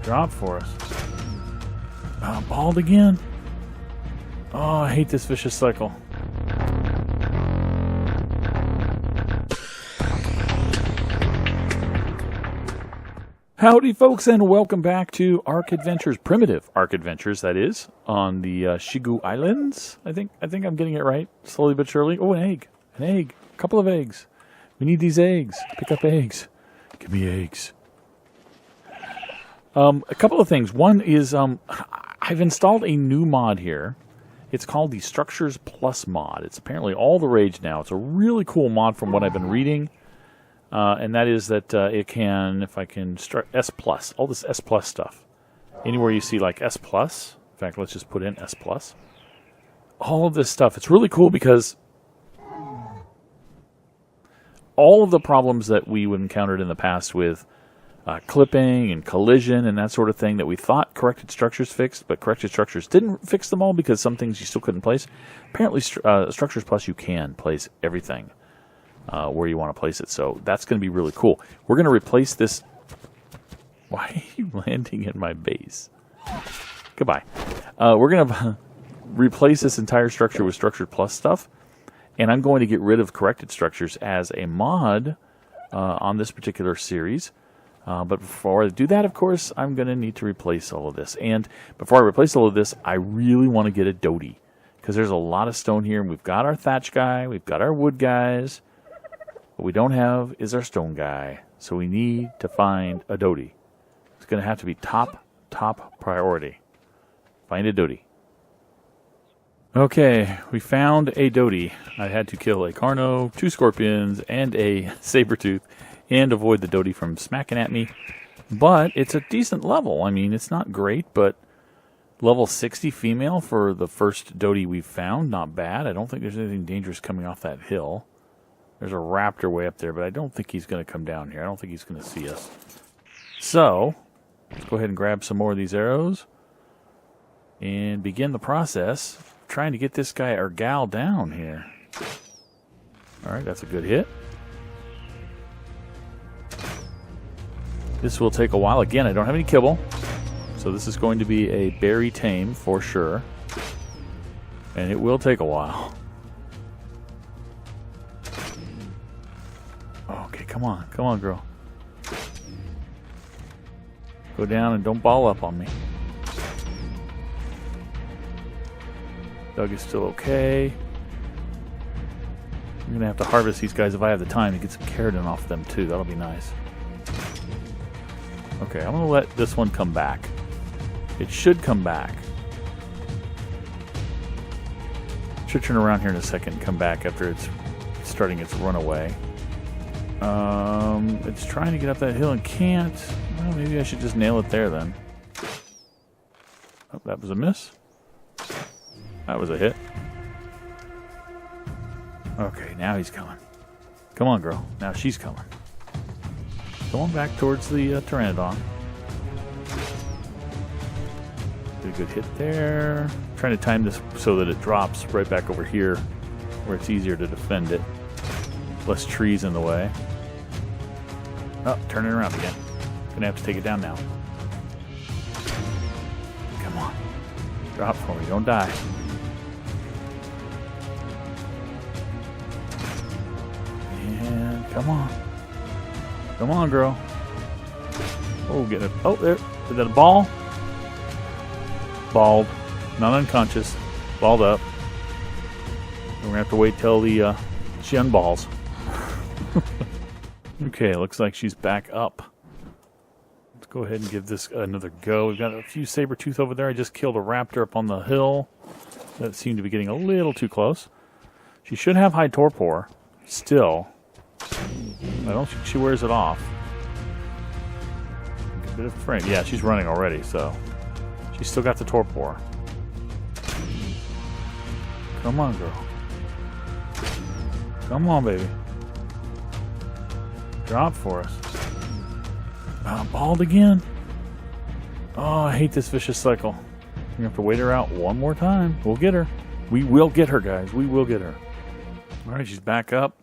Drop for us. Bald again. Oh, I hate this vicious cycle. Howdy, folks, and welcome back to ARK Adventures, primitive ARK Adventures, that is, on the Shigoislands. I think I'm getting it right, slowly but surely. Oh, an egg, a couple of eggs. We need these eggs. Pick up eggs. Give me eggs. A couple of things. One is I've installed a new mod here. It's called the Structures Plus mod. It's apparently all the rage now. It's a really cool mod from what I've been reading. And that is that it can, if I can start S+, all this S+ stuff. Anywhere you see like S+, in fact, let's just put in S+. All of this stuff, it's really cool because all of the problems that we encountered in the past with clipping and collision and that sort of thing that we thought corrected structures fixed, but corrected structures didn't fix them all because some things you still couldn't place. Apparently, Structures Plus, you can place everything. Where you want to place it. So that's going to be really cool. We're going to replace this. Why are you landing in my base? Goodbye. We're going to replace this entire structure with Structured Plus stuff. And I'm going to get rid of corrected structures as a mod on this particular series. But before I do that, of course, I'm going to need to replace all of this. And before I replace all of this, I really want to get a doty. Because there's a lot of stone here. And we've got our thatch guy. We've got our wood guys. What we don't have is our stone guy, so we need to find a doty. It's going to have to be top priority. Find a doty. Okay, we found a doty. I had to kill a Carno, 2 scorpions, and a saber-tooth, and avoid the doty from smacking at me. But it's a decent level. I mean, it's not great, but level 60 female for the first doty we've found, not bad. I don't think there's anything dangerous coming off that hill. There's a raptor way up there, but I don't think he's going to come down here. I don't think he's going to see us. So, let's go ahead and grab some more of these arrows and begin the process of trying to get this guy or gal down here. Alright, that's a good hit. This will take a while. Again, I don't have any kibble, so this is going to be a berry tame for sure. And it will take a while. Come on, girl. Go down and don't ball up on me. Doug is still okay. I'm going to have to harvest these guys if I have the time to get some keratin off them too. That'll be nice. Okay, I'm going to let this one come back. It should come back. Should turn around here in a second and come back after it's starting its runaway. It's trying to get up that hill and can't. Well, maybe I should just nail it there then. Oh, that was a miss. That was a hit. Okay, now he's coming. Come on, girl. Now she's coming. Going back towards the Pteranodon. Did a good hit there. Trying to time this so that it drops right back over here where it's easier to defend it. Less trees in the way. Oh, turning around again. Gonna have to take it down now. Come on. Drop for me. Don't die. And come on. Come on, girl. Oh, get it. Oh, there. Is that a ball? Bald. Not unconscious. Balled up. We're gonna have to wait till the she unballs. Okay, looks like she's back up. Let's go ahead and give this another go. We've got a few saber-tooth over there. I just killed a raptor up on the hill. That seemed to be getting a little too close. She should have high torpor. Still. I don't think she wears it off. A bit of frame. Yeah, she's running already, so she's still got the torpor. Come on, girl. Come on, baby. Drop for us. Bald again. Oh, I hate this vicious cycle. We're gonna have to wait her out one more time. We'll get her. We will get her, guys. We will get her. Alright, she's back up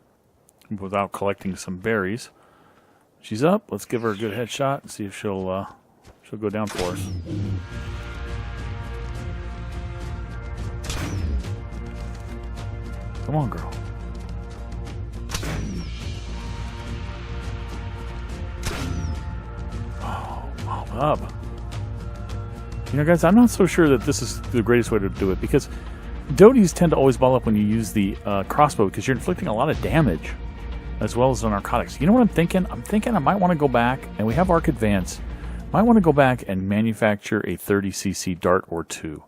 without collecting some berries. She's up. Let's give her a good headshot and see if she'll She'll go down for us. Come on, girl. Oh, mop up. You know, guys, I'm not so sure that this is the greatest way to do it, because doties tend to always ball up when you use the crossbow, because you're inflicting a lot of damage, as well as the narcotics. You know what I'm thinking? I'm thinking I might want to go back, and we have ARK Advance. Might want to go back and manufacture a 30cc dart or two,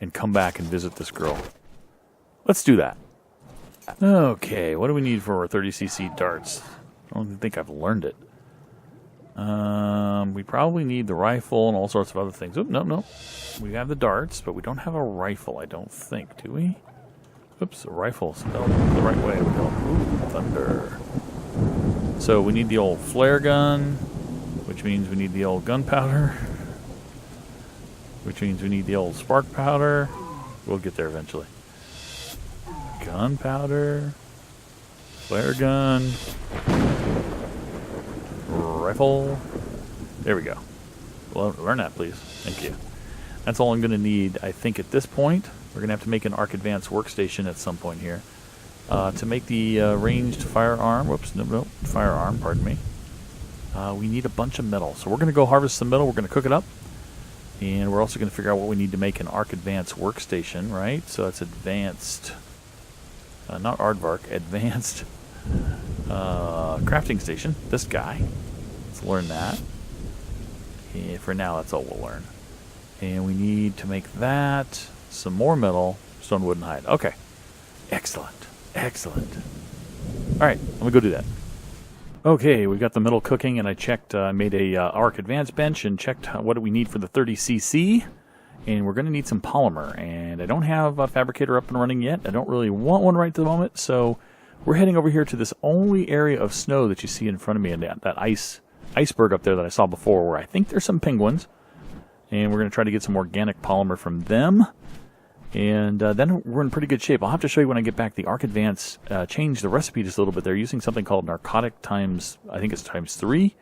and come back and visit this girl. Let's do that. Okay, what do we need for our 30cc darts? I don't think I've learned it. We probably need the rifle and all sorts of other things. Oh, no. We have the darts, but we don't have a rifle, I don't think, do we? Oops, a rifle spelled the right way. We go. Ooh, thunder. So we need the old flare gun, which means we need the old gunpowder, which means we need the old spark powder. We'll get there eventually. Gunpowder, flare gun, rifle. There we go. Well, learn that, please. Thank you. That's all I'm going to need, I think, at this point. We're going to have to make an ARK Advance workstation at some point here. To make the ranged firearm, whoops, no, firearm, pardon me, we need a bunch of metal. So we're going to go harvest some metal, we're going to cook it up, and we're also going to figure out what we need to make an ARK Advance workstation, right? So that's advanced, not aardvark, advanced crafting station, this guy. Let's learn that. And for now, that's all we'll learn. And we need to make that, some more metal, stone, wood, and hide. Okay. Excellent. Excellent. All right, let me go do that. Okay, we've got the metal cooking, and I checked, made a ARK Advance bench and checked what do we need for the 30cc. And we're going to need some polymer. And I don't have a fabricator up and running yet. I don't really want one right at the moment. So we're heading over here to this only area of snow that you see in front of me, and that iceberg up there that I saw before, where I think there's some penguins. And we're going to try to get some organic polymer from them. And then we're in pretty good shape. I'll have to show you when I get back. The ARK Advance changed the recipe just a little bit. They're using something called narcotic times, I think it's times 3,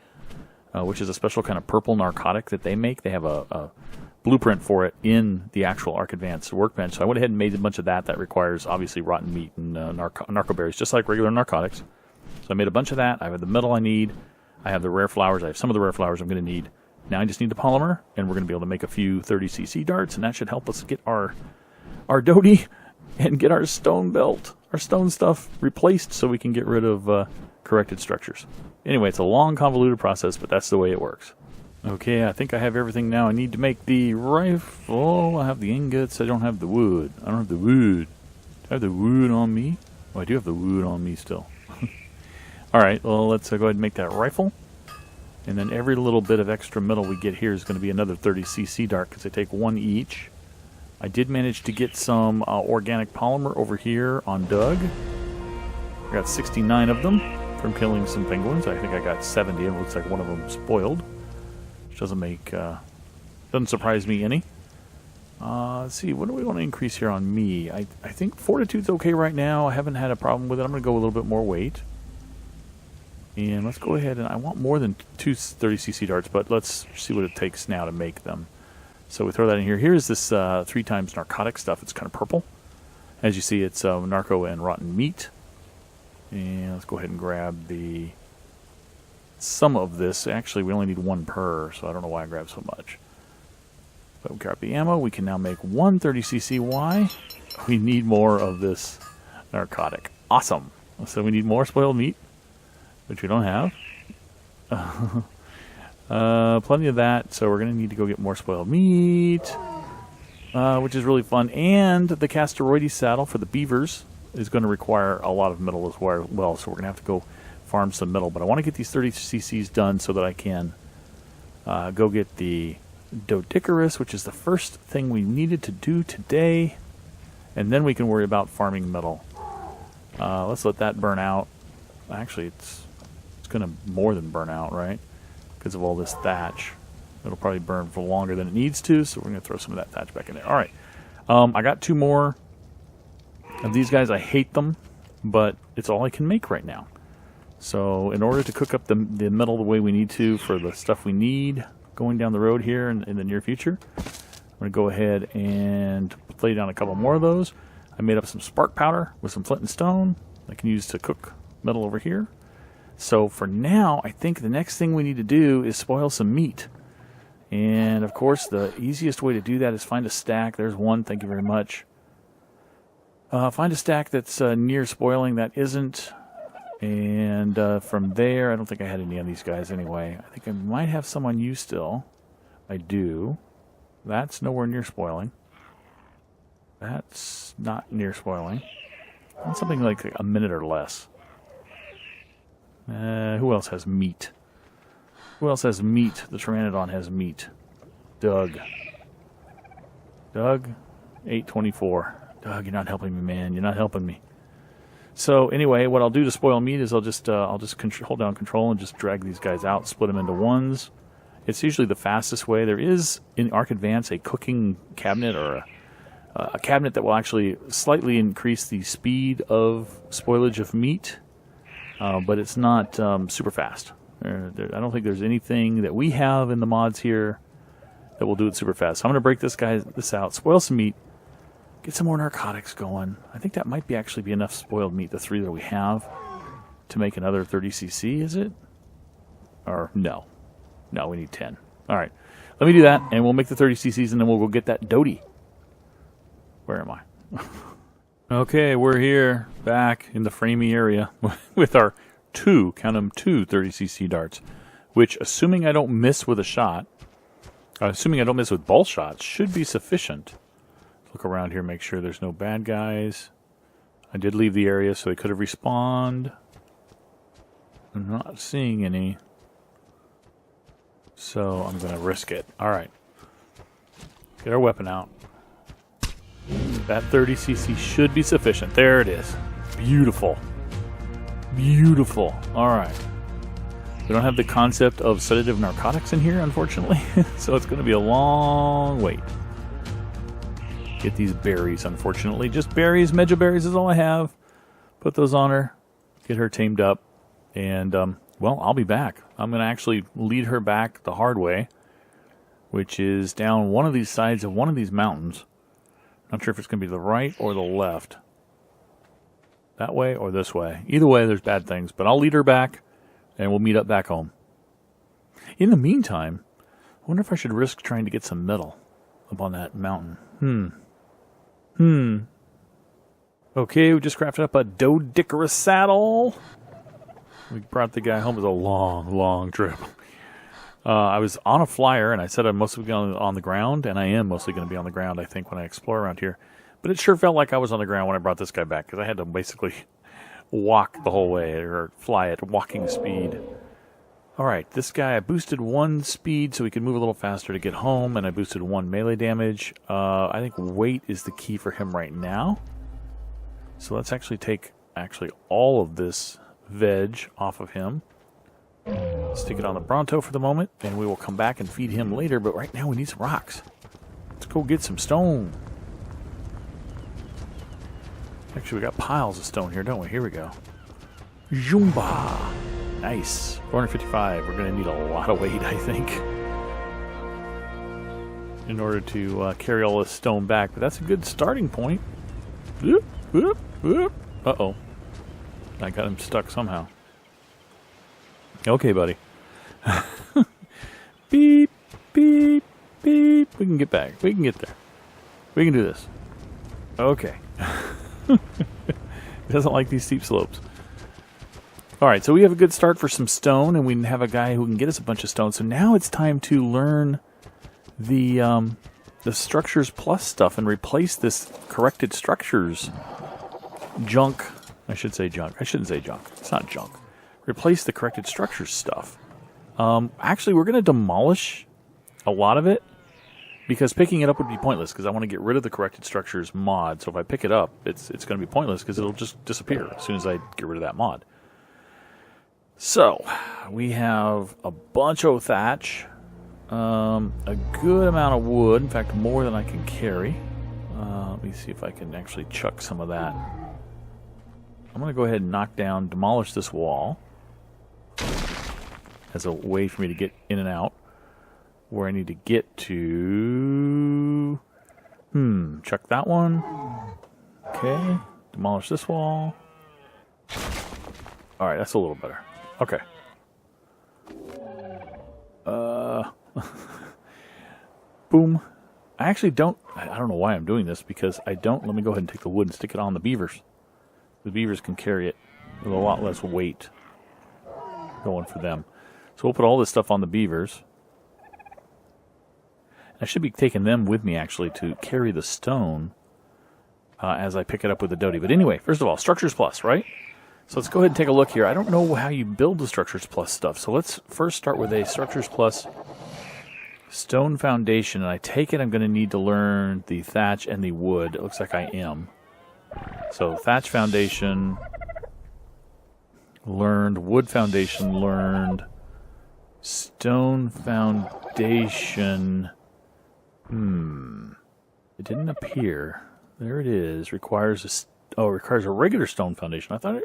which is a special kind of purple narcotic that they make. They have a blueprint for it in the actual ARK Advance workbench. So I went ahead and made a bunch of that. That requires, obviously, rotten meat and narco berries, just like regular narcotics. So I made a bunch of that. I have the metal I need. I have the rare flowers. I have some of the rare flowers I'm going to need. Now I just need the polymer, and we're going to be able to make a few 30cc darts, and that should help us get our doty and get our stone belt, our stone stuff replaced so we can get rid of corrected structures. Anyway, it's a long, convoluted process, but that's the way it works. Okay, I think I have everything now. I need to make the rifle. I have the ingots. I don't have the wood. I don't have the wood. Do I have the wood on me? Oh, I do have the wood on me still. All right, well, let's go ahead and make that rifle. And then every little bit of extra metal we get here is going to be another 30cc dart, because they take one each. I did manage to get some organic polymer over here on Doug. I got 69 of them from killing some penguins. I think I got 70, and it looks like one of them spoiled, which doesn't surprise me any. Let's see, what do we want to increase here on me? I think fortitude's okay right now. I haven't had a problem with it. I'm going to go a little bit more weight. And let's go ahead, and I want more than 2 30cc darts, but let's see what it takes now to make them. So we throw that in here. Here's this 3 times narcotic stuff. It's kind of purple. As you see, it's narco and rotten meat. And let's go ahead and grab some of this. Actually, we only need 1 per, so I don't know why I grabbed so much. But we grab the ammo. We can now make 1 30cc. Why? We need more of this narcotic. Awesome. So we need more spoiled meat, which we don't have. Plenty of that, so we're going to need to go get more spoiled meat, which is really fun. And the Casteroides saddle for the beavers is going to require a lot of metal as well, so we're going to have to go farm some metal. But I want to get these 30cc's done so that I can go get the Doedicurus, which is the first thing we needed to do today, and then we can worry about farming metal. Let's let that burn out. Actually, it's going to more than burn out, right? Because of all this thatch. It'll probably burn for longer than it needs to, so we're going to throw some of that thatch back in there. All right. I got 2 more of these guys. I hate them, but it's all I can make right now. So in order to cook up the metal the way we need to for the stuff we need, going down the road here in the near future. I'm going to go ahead and lay down a couple more of those. I made up some spark powder with some flint and stone I can use to cook metal over here. So for now, I think the next thing we need to do is spoil some meat. And of course, the easiest way to do that is find a stack. There's one, thank you very much. Find a stack that's near spoiling that isn't. And from there, I don't think I had any of these guys anyway. I think I might have some on you still. I do. That's nowhere near spoiling. That's not near spoiling. That's something like a minute or less. Who else has meat? Who else has meat? The Pteranodon has meat. Doug. Doug, 824. Doug, you're not helping me, man. You're not helping me. So anyway, what I'll do to spoil meat is I'll just hold down control and just drag these guys out, split them into ones. It's usually the fastest way. There is in ARK Advance a cooking cabinet or a cabinet that will actually slightly increase the speed of spoilage of meat, but it's not super fast. I don't think there's anything that we have in the mods here that will do it super fast. So I'm going to break this out, spoil some meat, get some more narcotics going. I think that might actually be enough spoiled meat, the 3 that we have, to make another 30cc, is it? Or no. No, we need 10. All right. Let me do that, and we'll make the 30cc's, and then we'll go get that Doty. Where am I? Okay, we're here, back in the framey area with our count them, 2 30cc darts, which, assuming I don't miss with a shot, assuming I don't miss with both shots, should be sufficient. Look around here, make sure there's no bad guys. I did leave the area, so they could have respawned. I'm not seeing any. So I'm going to risk it. Alright. Get our weapon out. That 30cc should be sufficient. There it is. Beautiful. Beautiful. Alright. We don't have the concept of sedative narcotics in here, unfortunately. So it's going to be a long wait. Get these berries, unfortunately. Just berries. Meja berries is all I have. Put those on her. Get her tamed up. And, well, I'll be back. I'm going to actually lead her back the hard way, which is down one of these sides of one of these mountains. Not sure if it's going to be the right or the left. That way or this way. Either way, there's bad things. But I'll lead her back, and we'll meet up back home. In the meantime, I wonder if I should risk trying to get some metal up on that mountain. Okay, we just crafted up a Dodicarus saddle. We brought the guy home. It was a long, long trip. I was on a flyer, and I said I'm mostly going to be on the ground, and I am mostly going to be on the ground, I think, when I explore around here. But it sure felt like I was on the ground when I brought this guy back, because I had to basically walk the whole way, or fly at walking speed. Alright, this guy, I boosted 1 speed so he could move a little faster to get home, and I boosted 1 melee damage. I think weight is the key for him right now. So let's actually take all of this veg off of him. Stick it on the Bronto for the moment, and we will come back and feed him later, but right now we need some rocks. Let's go get some stone. Actually, we got piles of stone here, don't we? Here we go. Jumba! Nice. 455. We're going to need a lot of weight, I think, in order to carry all this stone back, but that's a good starting point. Whoop, whoop, whoop. Uh-oh. I got him stuck somehow. Okay, buddy. Beep, beep, beep. We can get back. We can get there. We can do this. Okay. He doesn't like these steep slopes. Alright, so we have a good start for some stone, and we have a guy who can get us a bunch of stone. So now it's time to learn the structures plus stuff and replace this corrected structures junk. I should say junk. I shouldn't say junk. It's not junk. Replace the corrected structures stuff. Actually, we're going to demolish a lot of it, because picking it up would be pointless, because I want to get rid of the corrected structures mod. So if I pick it up, it's going to be pointless, because it'll just disappear as soon as I get rid of that mod. So, we have a bunch of thatch, a good amount of wood, in fact, more than I can carry. Let me see if I can actually chuck some of that. I'm going to go ahead and demolish this wall as a way for me to get in and out. where I need to get to. Check that one. Okay. Demolish this wall. Alright, that's a little better. Okay. Boom. I actually don't. I don't know why I'm doing this, because I don't. Let me go ahead and take the wood and stick it on the beavers. The beavers can carry it with a lot less weight going for them. So we'll put all this stuff on the beavers. I should be taking them with me, actually, to carry the stone as I pick it up with the doty. But anyway, first of all, Structures Plus, right? So let's go ahead and take a look here. I don't know how you build the Structures Plus stuff. So let's first start with a Structures Plus stone foundation. And I take it I'm going to need to learn the thatch and the wood. It looks like I am. So thatch foundation learned, wood foundation learned, stone foundation. It didn't appear. There it is. Requires a regular stone foundation. I thought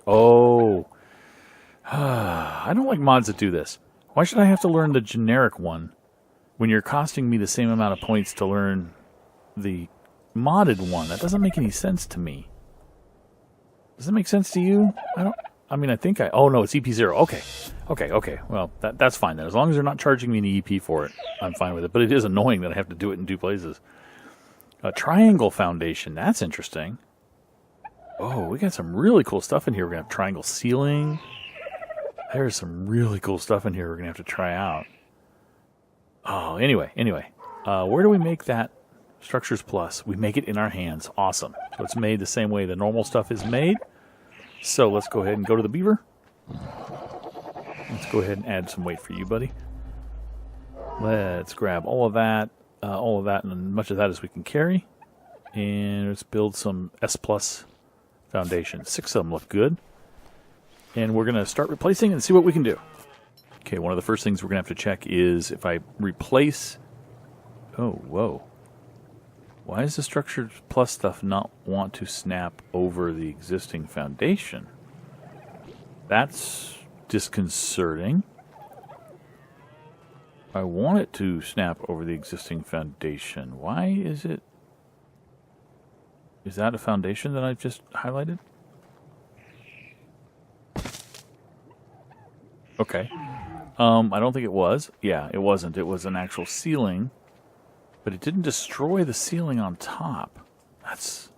I don't like mods that do this. Why should I have to learn the generic one when you're costing me the same amount of points to learn the modded one? That doesn't make any sense to me. Does it make sense to you? Oh no, it's EP0. Okay. Well, that's fine then. As long as they're not charging me any EP for it, I'm fine with it. But it is annoying that I have to do it in two places. A triangle foundation. That's interesting. Oh, we got some really cool stuff in here. We're going to have triangle ceiling. There's some really cool stuff in here we're going to have to try out. Oh, anyway. Where do we make that Structures Plus? We make it in our hands. Awesome. So it's made the same way the normal stuff is made. So let's go ahead and go to the beaver. Let's go ahead and add some weight for you, buddy. Let's grab all of that, and as much of that as we can carry. And let's build some S Plus foundation. 6 of them look good. And we're going to start replacing and see what we can do. Okay, one of the first things we're going to have to check is if I replace... Oh, whoa. Why does the Structured Plus stuff not want to snap over the existing foundation? That's disconcerting. I want it to snap over the existing foundation. Why is it... Is that a foundation that I've just highlighted? Okay. I don't think it was. Yeah, it wasn't. It was an actual ceiling. But it didn't destroy the ceiling on top. That's...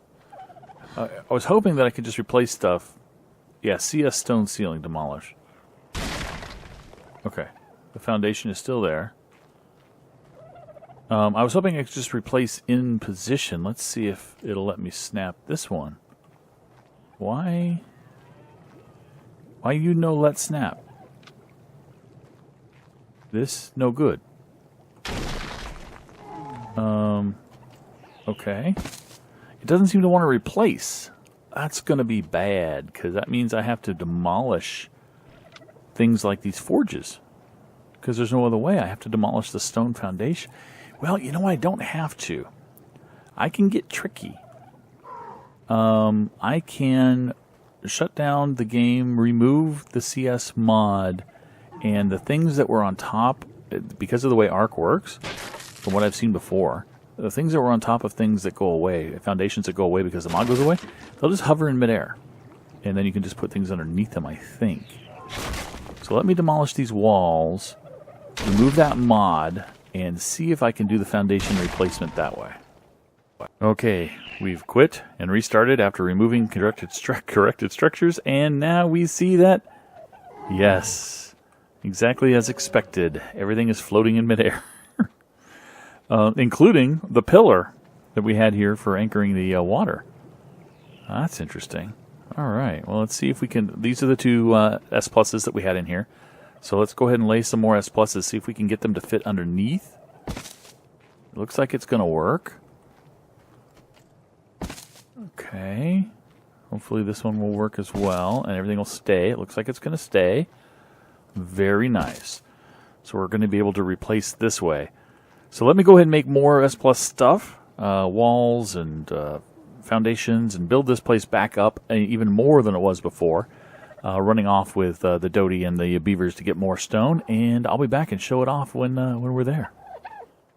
I was hoping that I could just replace stuff. Yeah, CS stone ceiling, demolish. Okay. The foundation is still there. I was hoping I could just replace in position. Let's see if it'll let me snap this one. Why? Why you no let snap? This no good. Okay. It doesn't seem to want to replace. That's going to be bad, because that means I have to demolish things like these forges. Because there's no other way. I have to demolish the stone foundation. Well, you know, I don't have to. I can get tricky. I can shut down the game, remove the CS mod, and the things that were on top, because of the way ARK works, from what I've seen before, the things that were on top of things that go away, foundations that go away because the mod goes away, they'll just hover in midair. And then you can just put things underneath them, I think. So let me demolish these walls, remove that mod, and see if I can do the foundation replacement that way. Okay, we've quit and restarted after removing corrected structures, and now we see that, yes, exactly as expected, everything is floating in midair. Including the pillar that we had here for anchoring the water. That's interesting. All right, well, let's see if we can... These are the two S pluses that we had in here. So let's go ahead and lay some more S pluses, see if we can get them to fit underneath. It looks like it's going to work. Okay. Hopefully this one will work as well, and everything will stay. It looks like it's going to stay. Very nice. So we're going to be able to replace this way. So let me go ahead and make more S Plus stuff, walls and foundations, and build this place back up even more than it was before, running off with the doty and the beavers to get more stone, and I'll be back and show it off when we're there.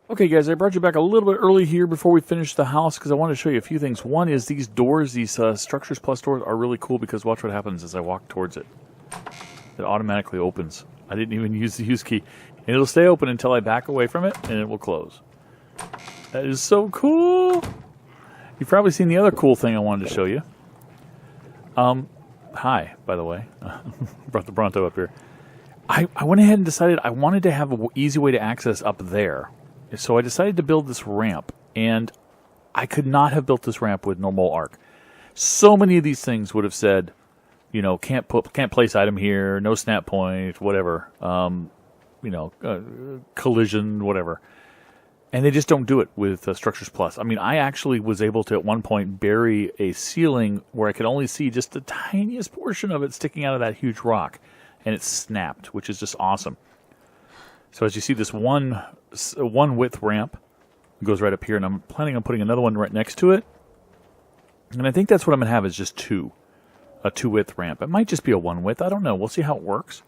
Okay, guys, I brought you back a little bit early here before we finish the house because I wanted to show you a few things. One is these doors, these Structures Plus doors are really cool because watch what happens as I walk towards it. It automatically opens. I didn't even use the use key. And it'll stay open until I back away from it, and it will close. That is so cool! You've probably seen the other cool thing I wanted to show you. Hi, by the way. Brought the Bronto up here. I went ahead and decided I wanted to have an easy way to access up there. So I decided to build this ramp, and I could not have built this ramp with normal ARK. So many of these things would have said, you know, can't place item here, no snap point, whatever, collision, whatever. And they just don't do it with Structures Plus. I mean, I actually was able to at one point bury a ceiling where I could only see just the tiniest portion of it sticking out of that huge rock, and it snapped, which is just awesome. So as you see, this one width ramp goes right up here, and I'm planning on putting another one right next to it. And I think that's what I'm going to have is just a 2-width ramp. It might just be a 1-width. I don't know. We'll see how it works.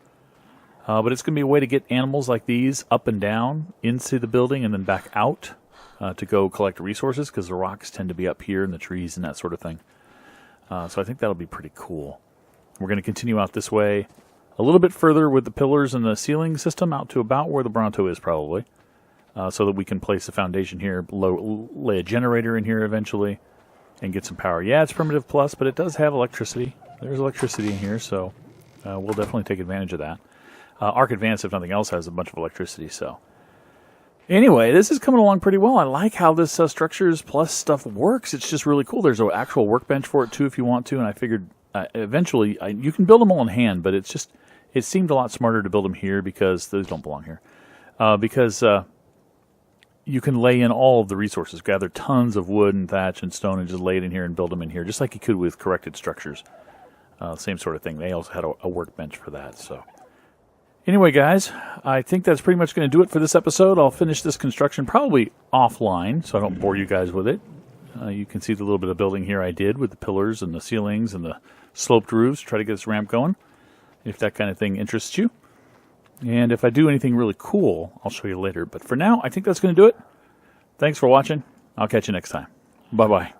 But it's going to be a way to get animals like these up and down into the building and then back out to go collect resources because the rocks tend to be up here in the trees and that sort of thing. So I think that'll be pretty cool. We're going to continue out this way a little bit further with the pillars and the ceiling system out to about where the Bronto is probably, so that we can place a foundation here, lay a generator in here eventually, and get some power. Yeah, it's Primitive Plus, but it does have electricity. There's electricity in here, so we'll definitely take advantage of that. ARK Advance, if nothing else, has a bunch of electricity, so. Anyway, this is coming along pretty well. I like how this Structures Plus stuff works. It's just really cool. There's an actual workbench for it, too, if you want to, and I figured eventually you can build them all in hand, but it's just, it seemed a lot smarter to build them here because those don't belong here. Because you can lay in all of the resources, gather tons of wood and thatch and stone and just lay it in here and build them in here, just like you could with corrected structures. Same sort of thing. They also had a workbench for that, so. Anyway, guys, I think that's pretty much going to do it for this episode. I'll finish this construction probably offline, so I don't bore you guys with it. You can see the little bit of building here I did with the pillars and the ceilings and the sloped roofs. Try to get this ramp going, if that kind of thing interests you. And if I do anything really cool, I'll show you later. But for now, I think that's going to do it. Thanks for watching. I'll catch you next time. Bye-bye.